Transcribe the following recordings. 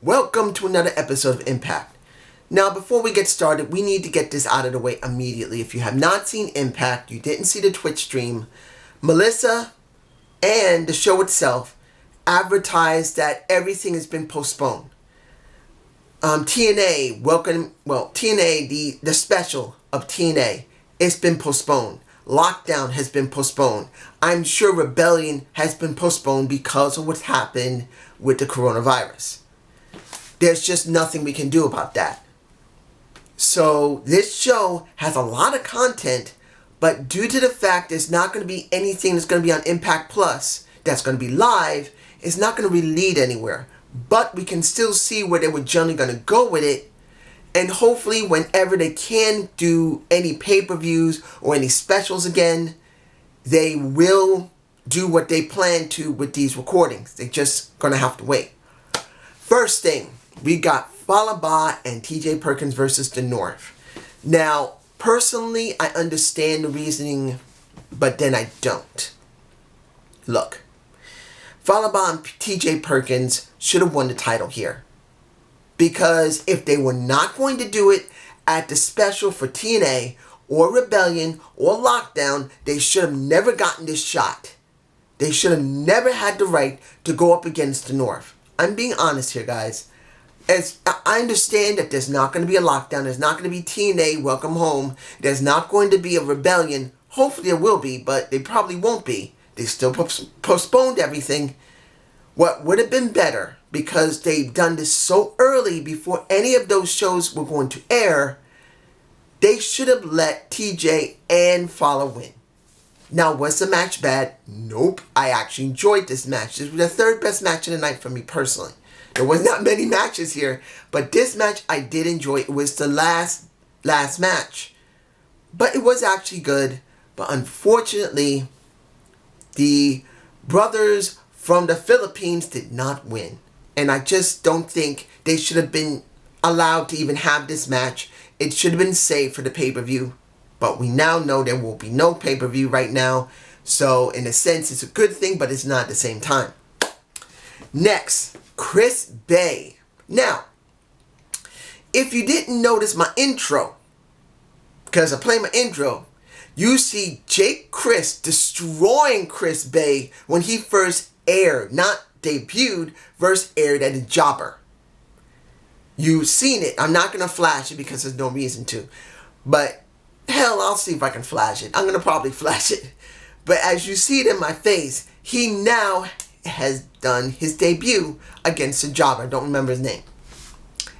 Welcome to another episode of Impact. Now, before we get started, we need to get this out of the way immediately. If you have not seen Impact, you didn't see the Twitch stream, Melissa and the show itself advertised that everything has been postponed. TNA, the special of TNA, it's been postponed. Lockdown has been postponed. I'm sure Rebellion has been postponed because of what's happened with the coronavirus. There's just nothing we can do about that. So this show has a lot of content, but due to the fact there's not going to be anything that's going to be on Impact Plus that's going to be live, it's not going to really lead anywhere. But we can still see where they were generally going to go with it. And hopefully whenever they can do any pay-per-views or any specials again, they will do what they plan to with these recordings. They're just going to have to wait. First thing, we got Falaba and TJ Perkins versus the North. Now, personally, I understand the reasoning, but then I don't. Look, Falaba and TJ Perkins should have won the title here. Because if they were not going to do it at the special for TNA or Rebellion or Lockdown, they should have never gotten this shot. They should have never had the right to go up against the North. I'm being honest here, guys. As I understand that there's not going to be a Lockdown, there's not going to be TNA, Welcome Home, there's not going to be a Rebellion. Hopefully there will be, but they probably won't be. They still postponed everything. What would have been better, because they've done this so early before any of those shows were going to air, they should have let TJ and Fala win. Now, was the match bad? Nope. I actually enjoyed this match. This was the third best match of the night for me personally. There was not many matches here, but this match I did enjoy. It was the last match. But it was actually good. But unfortunately, the brothers from the Philippines did not win. And I just don't think they should have been allowed to even have this match. It should have been saved for the pay-per-view. But we now know there will be no pay-per-view right now. So in a sense, it's a good thing, but it's not at the same time. Next, Chris Bay. Now, if you didn't notice my intro, because I play my intro, you see Jake Chris destroying Chris Bay when he first aired, not debuted, first aired at a jobber. You've seen it. I'm not going to flash it because there's no reason to. But hell, I'll see if I can flash it. I'm going to probably flash it. But as you see it in my face, he now has done his debut against a jobber. I don't remember his name.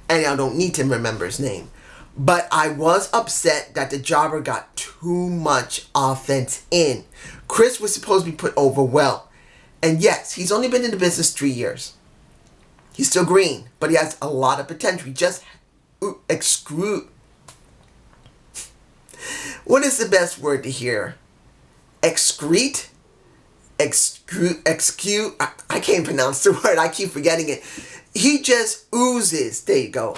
And I don't need to remember his name. But I was upset that the jobber got too much offense in. Chris was supposed to be put over well. And yes, he's only been in the business 3 years. He's still green, but he has a lot of potential. He just what is the best word to hear? Excrete? Excuse? I can't pronounce the word. I keep forgetting it. He just oozes. There you go.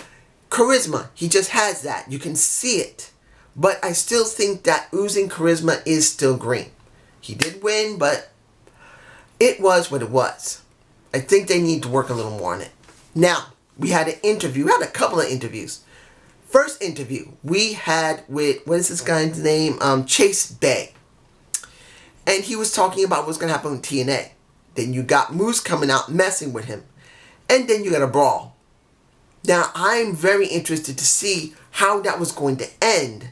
Charisma. He just has that. You can see it. But I still think that oozing charisma is still green. He did win, but it was what it was. I think they need to work a little more on it. Now, we had an interview. We had a couple of interviews. First interview we had with, what is this guy's name? Chase Bay. And he was talking about what's going to happen with TNA. Then you got Moose coming out messing with him. And then you got a brawl. Now, I'm very interested to see how that was going to end.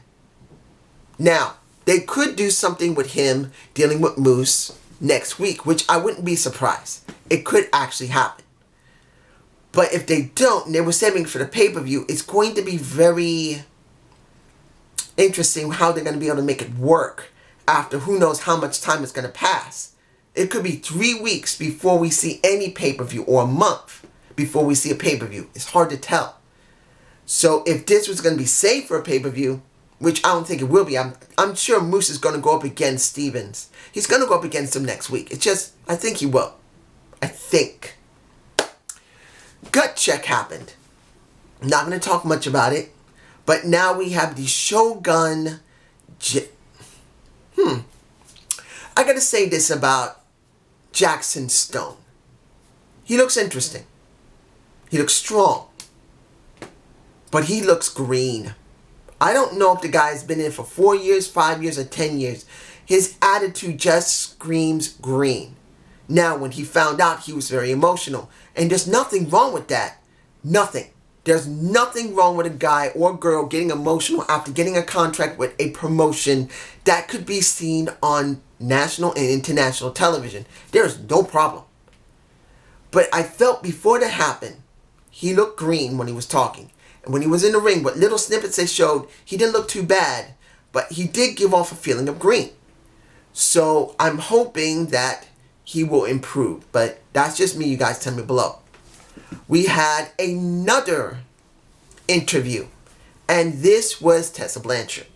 Now, they could do something with him dealing with Moose next week, which I wouldn't be surprised. It could actually happen. But if they don't, and they were saving for the pay-per-view, it's going to be very interesting how they're going to be able to make it work after who knows how much time is going to pass. It could be 3 weeks before we see any pay-per-view, or a month before we see a pay-per-view. It's hard to tell. So if this was going to be saved for a pay-per-view, which I don't think it will be, I'm sure Moose is going to go up against Stevens. He's going to go up against him next week. It's just, I think he will. I think. Gut check happened. I'm not going to talk much about it. But now we have the Shogun. I got to say this about Jackson Stone. He looks interesting. He looks strong. But he looks green. I don't know if the guy's been in for 4 years, 5 years, or 10 years. His attitude just screams green. Now, when he found out, he was very emotional. And there's nothing wrong with that. Nothing. There's nothing wrong with a guy or girl getting emotional after getting a contract with a promotion that could be seen on national and international television. There's no problem. But I felt before that happened, he looked green when he was talking. And when he was in the ring, what little snippets they showed, he didn't look too bad. But he did give off a feeling of green. So I'm hoping that he will improve. But that's just me. You guys tell me below. We had another interview. And this was Tessa Blanchard.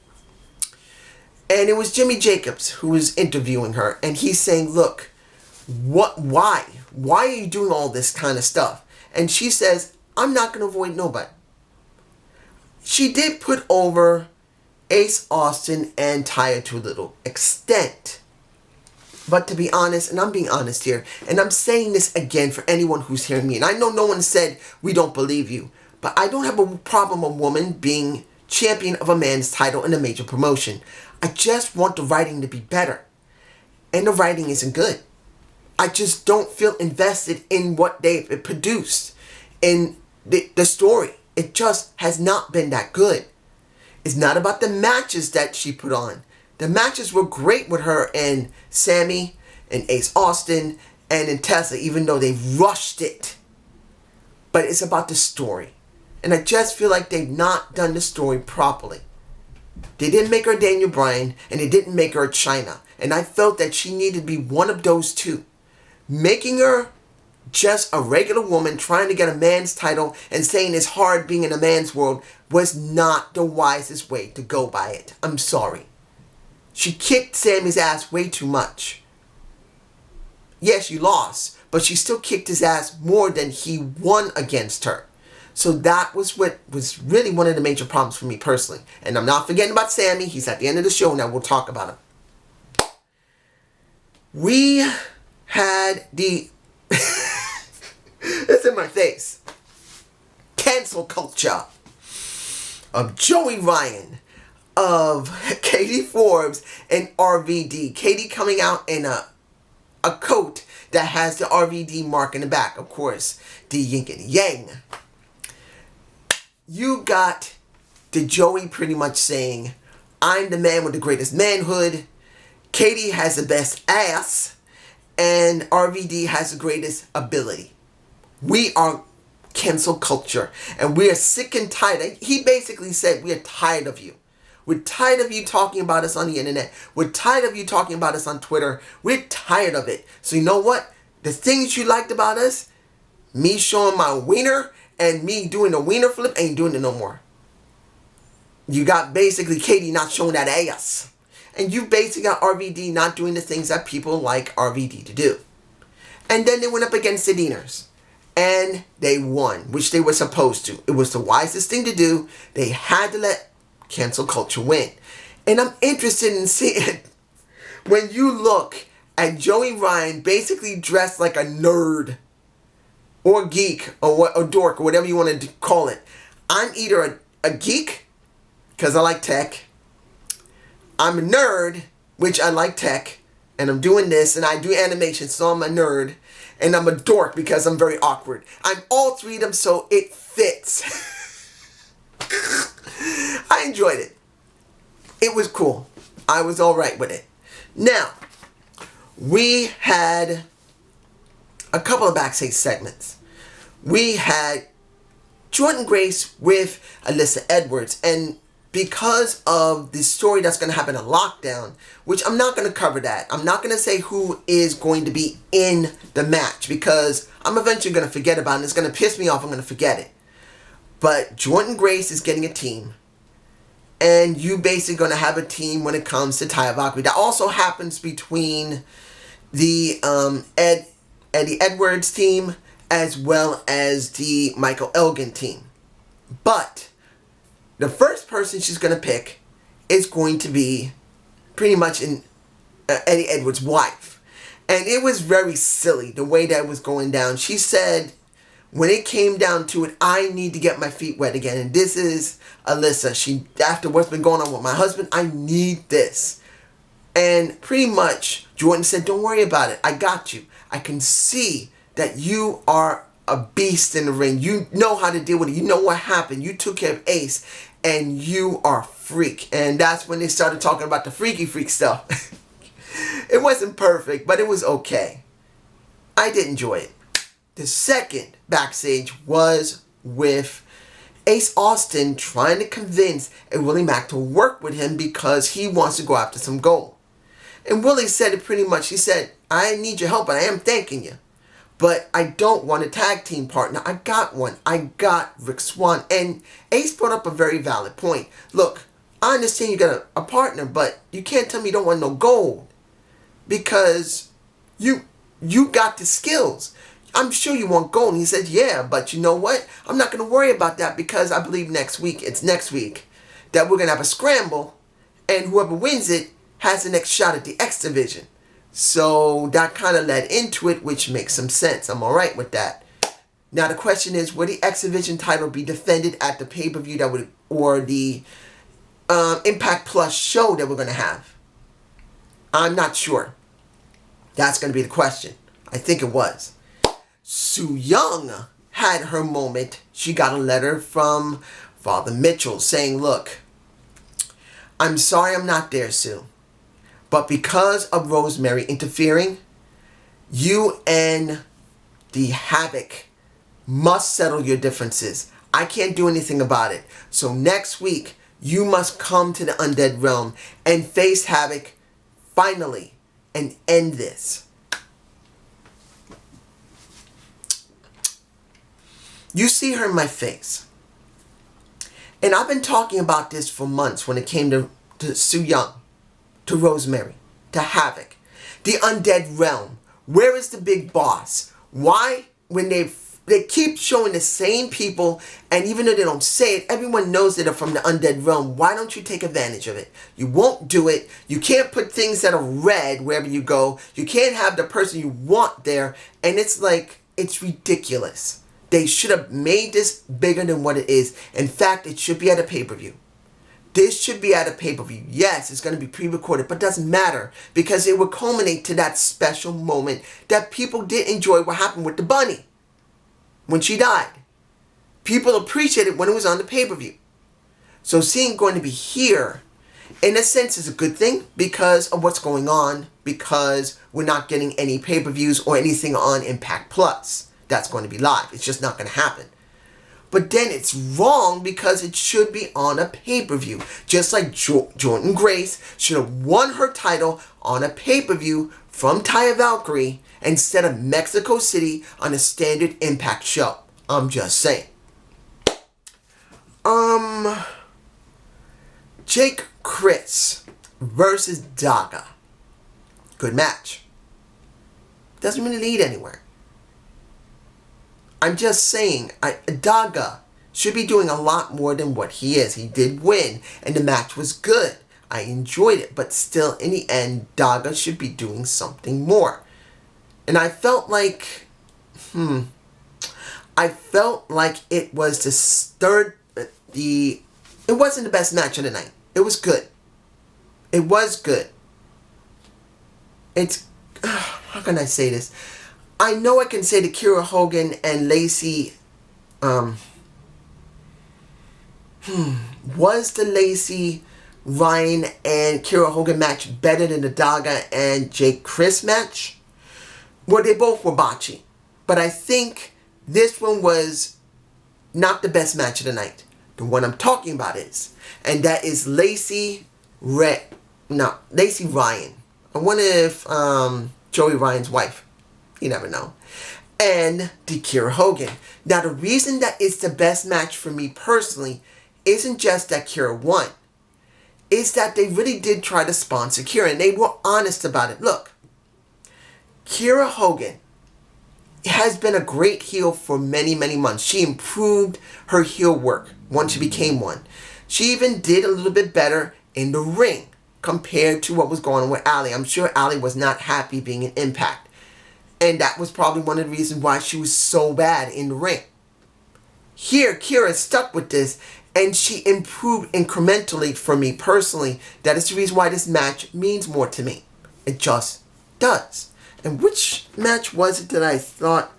And it was Jimmy Jacobs who was interviewing her. And he's saying, look, why? Why are you doing all this kind of stuff? And she says, I'm not going to avoid nobody. She did put over Ace Austin and Taya to a little extent. But to be honest, and I'm being honest here, and I'm saying this again for anyone who's hearing me, and I know no one said we don't believe you, but I don't have a problem with a woman being champion of a man's title in a major promotion. I just want the writing to be better. And the writing isn't good. I just don't feel invested in what they've produced, in the story. It just has not been that good. It's not about the matches that she put on. The matches were great with her and Sammy and Ace Austin and in Tessa, even though they rushed it. But it's about the story. And I just feel like they've not done the story properly. They didn't make her Daniel Bryan, and they didn't make her China. And I felt that she needed to be one of those two. Making her just a regular woman trying to get a man's title and saying it's hard being in a man's world was not the wisest way to go by it. I'm sorry. She kicked Sammy's ass way too much. Yes, she lost, but she still kicked his ass more than he won against her. So that was what was really one of the major problems for me personally. And I'm not forgetting about Sammy. He's at the end of the show now. We'll talk about him. We had the... It's in my face. Cancel culture of Joey Ryan, of Katie Forbes, and RVD. Katie coming out in a coat that has the RVD mark in the back. Of course, the yin and yang. You got the Joey pretty much saying, I'm the man with the greatest manhood. Katie has the best ass. And RVD has the greatest ability. We are cancel culture. And we are sick and tired. He basically said, we are tired of you. We're tired of you talking about us on the internet. We're tired of you talking about us on Twitter. We're tired of it. So you know what? The things you liked about us, me showing my wiener and me doing the wiener flip, ain't doing it no more. You got basically Katie not showing that ass. And you basically got RVD not doing the things that people like RVD to do. And then they went up against the Deaners. And they won, which they were supposed to. It was the wisest thing to do. They had to let cancel culture win. And I'm interested in seeing when you look at Joey Ryan basically dressed like a nerd or geek or dork or whatever you want to call it. I'm either a geek because I like tech. I'm a nerd, which I like tech, and I'm doing this, and I do animation, so I'm a nerd, and I'm a dork because I'm very awkward. I'm all three of them, so it fits. I enjoyed it. It was cool. I was all right with it. Now, we had a couple of backstage segments. We had Jordan Grace with Alyssa Edwards, and because of the story that's going to happen in Lockdown, which I'm not going to cover that. I'm not going to say who is going to be in the match because I'm eventually going to forget about it and it's going to piss me off. I'm going to forget it. But Jordan Grace is getting a team. And you basically going to have a team when it comes to Taya Valkyrie. That also happens between the Eddie Edwards team as well as the Michael Elgin team. But the first person she's going to pick is going to be pretty much Eddie Edwards' wife. And it was very silly the way that was going down. She said, when it came down to it, I need to get my feet wet again. And this is Alyssa. After what's been going on with my husband, I need this. And pretty much, Jordan said, don't worry about it. I got you. I can see that you are a beast in the ring. You know how to deal with it. You know what happened. You took care of Ace, and you are a freak. And that's when they started talking about the freaky freak stuff. It wasn't perfect, but it was okay. I did enjoy it. The second backstage was with Ace Austin trying to convince Willie Mack to work with him because he wants to go after some gold. And Willie said it pretty much. He said, I need your help, and I am thanking you. But I don't want a tag team partner. I got one. I got Rick Swann. And Ace brought up a very valid point. Look, I understand you got a partner, but you can't tell me you don't want no gold. Because you got the skills. I'm sure you want gold. And he said, yeah, but you know what? I'm not going to worry about that because I believe next week, that we're going to have a scramble. And whoever wins it has the next shot at the X Division. So that kind of led into it, which makes some sense. I'm all right with that. Now the question is, will the X Division title be defended at the pay-per-view or the Impact Plus show that we're going to have? I'm not sure. That's going to be the question. I think it was. Su Yung had her moment. She got a letter from Father Mitchell saying, look, I'm sorry I'm not there, Sue. But because of Rosemary interfering, you and the Havoc must settle your differences. I can't do anything about it. So next week, you must come to the Undead Realm and face Havoc finally and end this. You see her in my face. And I've been talking about this for months when it came to Su Yung, to Rosemary, to Havoc, the Undead Realm. Where is the big boss? Why, when they keep showing the same people, and even though they don't say it, everyone knows that they're from the Undead Realm. Why don't you take advantage of it? You won't do it. You can't put things that are red wherever you go. You can't have the person you want there. And it's like, it's ridiculous. They should have made this bigger than what it is. In fact, it should be at a pay-per-view. This should be at a pay-per-view. Yes, it's going to be pre-recorded, but it doesn't matter because it will culminate to that special moment that people did enjoy what happened with the bunny when she died. People appreciated when it was on the pay-per-view. So seeing it going to be here, in a sense, is a good thing because of what's going on, because we're not getting any pay-per-views or anything on Impact Plus. That's going to be live. It's just not going to happen. But then it's wrong because it should be on a pay-per-view. Just like Jordynne Grace should have won her title on a pay-per-view from Taya Valkyrie instead of Mexico City on a standard Impact show. I'm just saying. Jake Chris versus Daga. Good match. Doesn't really lead anywhere. I'm just saying, Daga should be doing a lot more than what he is. He did win, and the match was good. I enjoyed it, but still, in the end, Daga should be doing something more. And I felt like, it was it wasn't the best match of the night. It was good. It was good. How can I say this? I know I can say the Kiera Hogan and Lacey, was the Lacey, Ryan, and Kiera Hogan match better than the Daga and Jake Chris match? Well, they both were botchy. But I think this one was not the best match of the night. The one I'm talking about is. And that is Lacey Ryan. I wonder if Joey Ryan's wife. You never know. And the Kiera Hogan. Now, the reason that it's the best match for me personally isn't just that Kiera won. It's that they really did try to sponsor Kiera, and they were honest about it. Look, Kiera Hogan has been a great heel for many, many months. She improved her heel work once she became one. She even did a little bit better in the ring compared to what was going on with Allie. I'm sure Allie was not happy being in Impact. And that was probably one of the reasons why she was so bad in the ring. Here, Kira stuck with this, and she improved incrementally for me personally. That is the reason why this match means more to me. It just does. And which match was it that I thought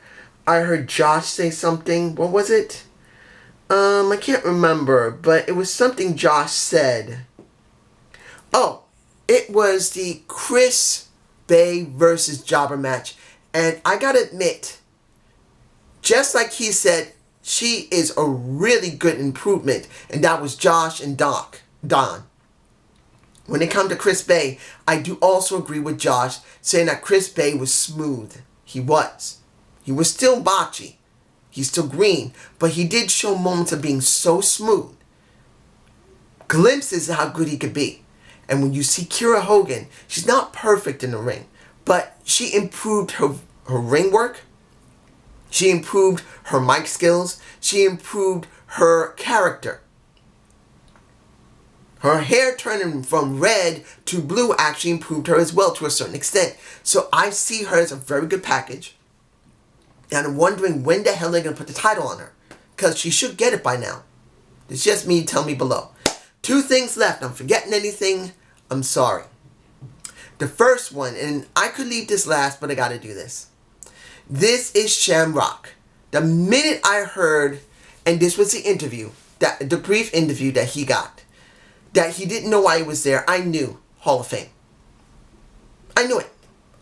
I heard Josh say something? What was it? I can't remember, but it was something Josh said. Oh, it was the Chris Bay versus Jobber match. And I gotta admit, just like he said, she is a really good improvement. And that was Josh and Don. When it comes to Chris Bay, I do also agree with Josh saying that Chris Bay was smooth. He was. He was still botchy. He's still green. But he did show moments of being so smooth. Glimpses of how good he could be. And when you see Kira Hogan, she's not perfect in the ring. But she improved her ring work. She improved her mic skills. She improved her character. Her hair turning from red to blue actually improved her as well to a certain extent. So I see her as a very good package. And I'm wondering when the hell they're going to put the title on her. Because she should get it by now. It's just me, tell me below. 2 things left. I'm forgetting anything. I'm sorry. The first one, and I could leave this last, but I got to do this. This is Shamrock. The minute I heard, and this was the interview, the brief interview that he got, that he didn't know why he was there, I knew Hall of Fame. I knew it.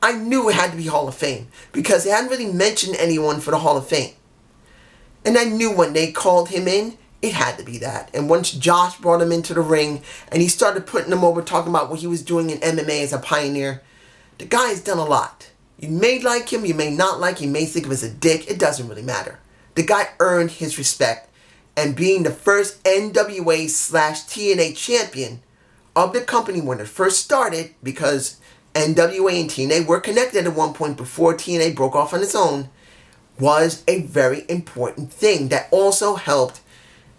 I knew it had to be Hall of Fame because they hadn't really mentioned anyone for the Hall of Fame. And I knew when they called him in, it had to be that. And once Josh brought him into the ring and he started putting him over, talking about what he was doing in MMA as a pioneer, the guy has done a lot. You may like him, you may not like him, you may think of him as a dick. It doesn't really matter. The guy earned his respect. And being the first NWA/TNA champion of the company when it first started, because NWA and TNA were connected at one point before TNA broke off on its own, was a very important thing that also helped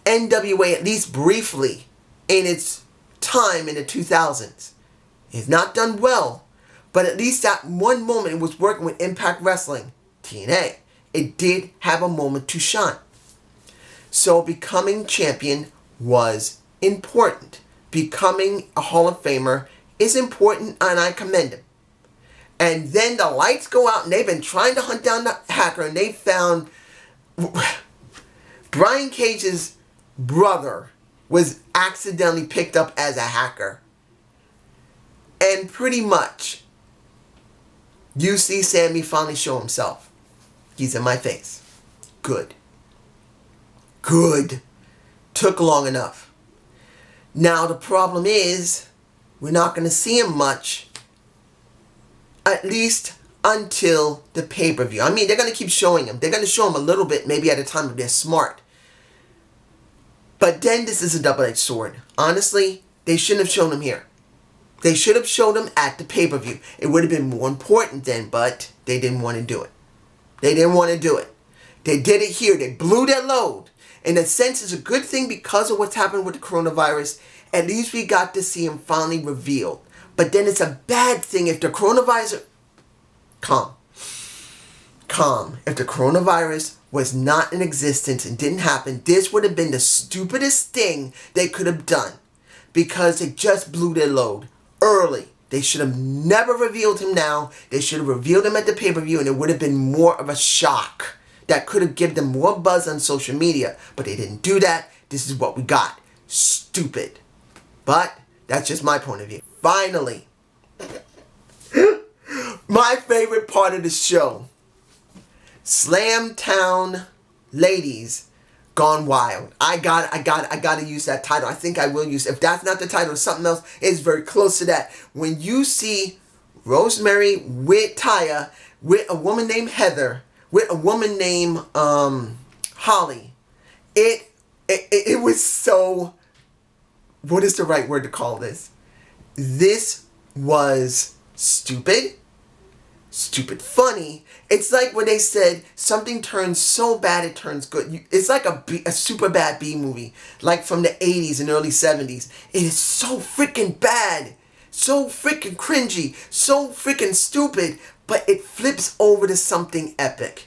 NWA, at least briefly, in its time in the 2000s. It's not done well, but at least that one moment it was working with Impact Wrestling, TNA. It did have a moment to shine. So becoming champion was important. Becoming a Hall of Famer is important, and I commend him. And then the lights go out, and they've been trying to hunt down the hacker, and they found Brian Cage's brother was accidentally picked up as a hacker. And pretty much, you see Sammy finally show himself. He's in my face. Good. Good. Took long enough. Now the problem is, we're not going to see him much, at least until the pay-per-view. I mean, they're going to keep showing him. They're going to show him a little bit, maybe at a time if they're smart. But then this is a double-edged sword. Honestly, they shouldn't have shown him here. They should have showed him at the pay-per-view. It would have been more important then, but they didn't want to do it. They didn't want to do it. They did it here. They blew their load. In a sense, it's a good thing because of what's happened with the coronavirus. At least we got to see him finally revealed. But then it's a bad thing if the coronavirus... Calm. If the coronavirus was not in existence and didn't happen, this would have been the stupidest thing they could have done. Because they just blew their load early. They should have never revealed him now. They should have revealed him at the pay-per-view, and it would have been more of a shock. That could have given them more buzz on social media. But they didn't do that. This is what we got. Stupid. But that's just my point of view. Finally. My favorite part of the show. Slamtown Ladies Gone Wild. I gotta use that title. I think I will use it. If that's not the title, something else is very close to that. When you see Rosemary with Taya, with a woman named Heather, with a woman named Holly, it was so, what is the right word to call this? This was stupid funny. It's like when they said something turns so bad it turns good. It's like a super bad B movie, like from the 80s and early 70s. It is so freaking bad, so freaking cringy, so freaking stupid, but it flips over to something epic.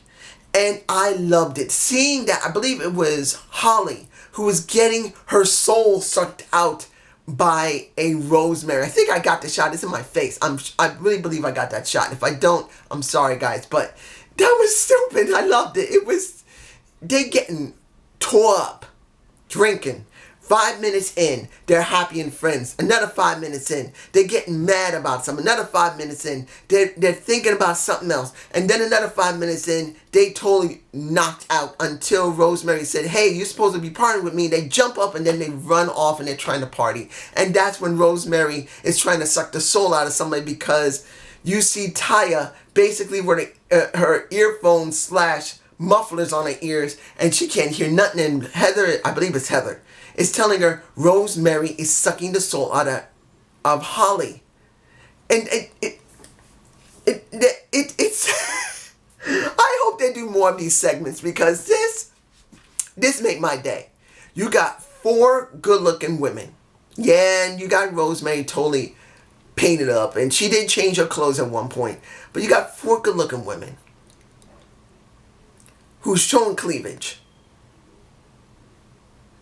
And I loved it. Seeing that, I believe it was Holly who was getting her soul sucked out by a Rosemary. I think I got the shot. It's in my face. I really believe I got that shot. If I don't, I'm sorry, guys. But that was stupid. I loved it. It was, they getting tore up, drinking. 5 minutes in, they're happy and friends. Another 5 minutes in, they're getting mad about something. Another 5 minutes in, they're thinking about something else. And then another 5 minutes in, they totally knocked out until Rosemary said, hey, you're supposed to be partying with me. They jump up and then they run off and they're trying to party. And that's when Rosemary is trying to suck the soul out of somebody, because you see Taya basically with her earphones slash mufflers on her ears and she can't hear nothing. And Heather, I believe it's Heather, is telling her Rosemary is sucking the soul out of Holly. And it's I hope they do more of these segments, because this made my day. You got 4 good-looking women. Yeah, and you got Rosemary totally painted up, and she did change her clothes at one point. But you got 4 good-looking women who's showing cleavage.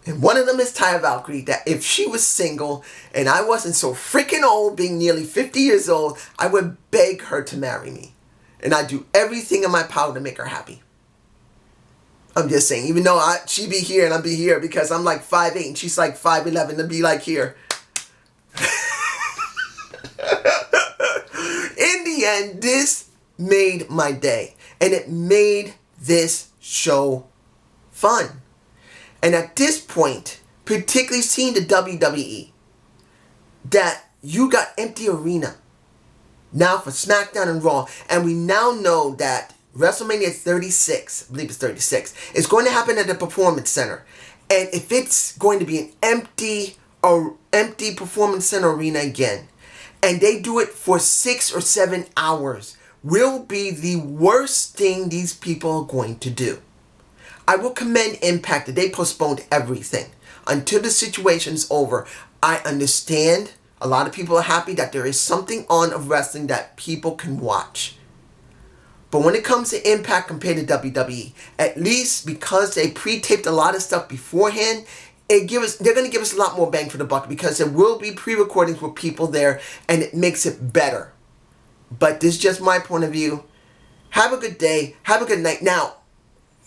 And one of them is Taya Valkyrie, that if she was single and I wasn't so freaking old, being nearly 50 years old, I would beg her to marry me. And I'd do everything in my power to make her happy. I'm just saying, even though she'd be here and I'd be here, because I'm like 5'8" and she's like 5'11", to be like here. In the end, this made my day. And it made this show fun. And at this point, particularly seeing the WWE, that you got empty arena now for SmackDown and Raw. And we now know that WrestleMania 36, I believe it's 36, is going to happen at the Performance Center. And if it's going to be an empty Performance Center arena again, and they do it for 6 or 7 hours, will be the worst thing these people are going to do. I will commend Impact that they postponed everything until the situation's over. I understand a lot of people are happy that there is something on of wrestling that people can watch. But when it comes to Impact compared to WWE, at least because they pre-taped a lot of stuff beforehand, they're going to give us a lot more bang for the buck, because there will be pre-recordings with people there and it makes it better. But this is just my point of view. Have a good day. Have a good night. Now,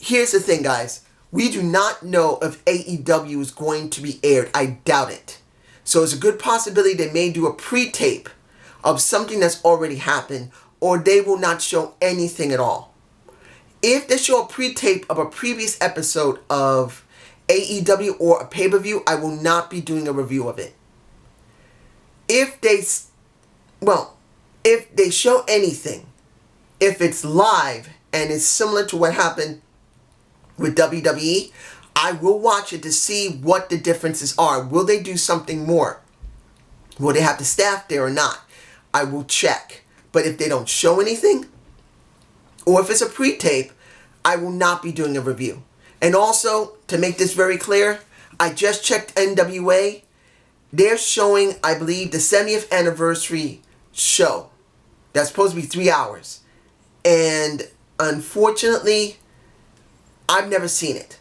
here's the thing, guys. We do not know if AEW is going to be aired. I doubt it. So it's a good possibility they may do a pre-tape of something that's already happened, or they will not show anything at all. If they show a pre-tape of a previous episode of AEW or a pay-per-view, I will not be doing a review of it. If they show anything, if it's live and it's similar to what happened with WWE, I will watch it to see what the differences are. Will they do something more? Will they have the staff there or not? I will check. But if they don't show anything, or if it's a pre-tape, I will not be doing a review. And also, to make this very clear, I just checked NWA. They're showing, I believe, the 70th anniversary show. That's supposed to be 3 hours. And unfortunately, I've never seen it.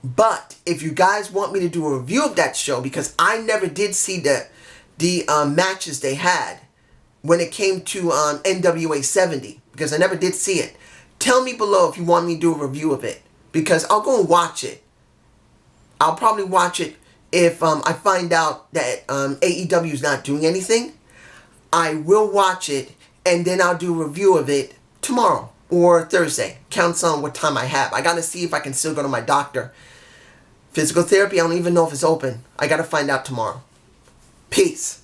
But if you guys want me to do a review of that show, because I never did see the matches they had when it came to NWA 70, because I never did see it. Tell me below if you want me to do a review of it, because I'll go and watch it. I'll probably watch it if I find out that AEW is not doing anything. I will watch it, and then I'll do a review of it tomorrow or Thursday. Counts on what time I have. I gotta see if I can still go to my doctor. Physical therapy, I don't even know if it's open. I gotta find out tomorrow. Peace.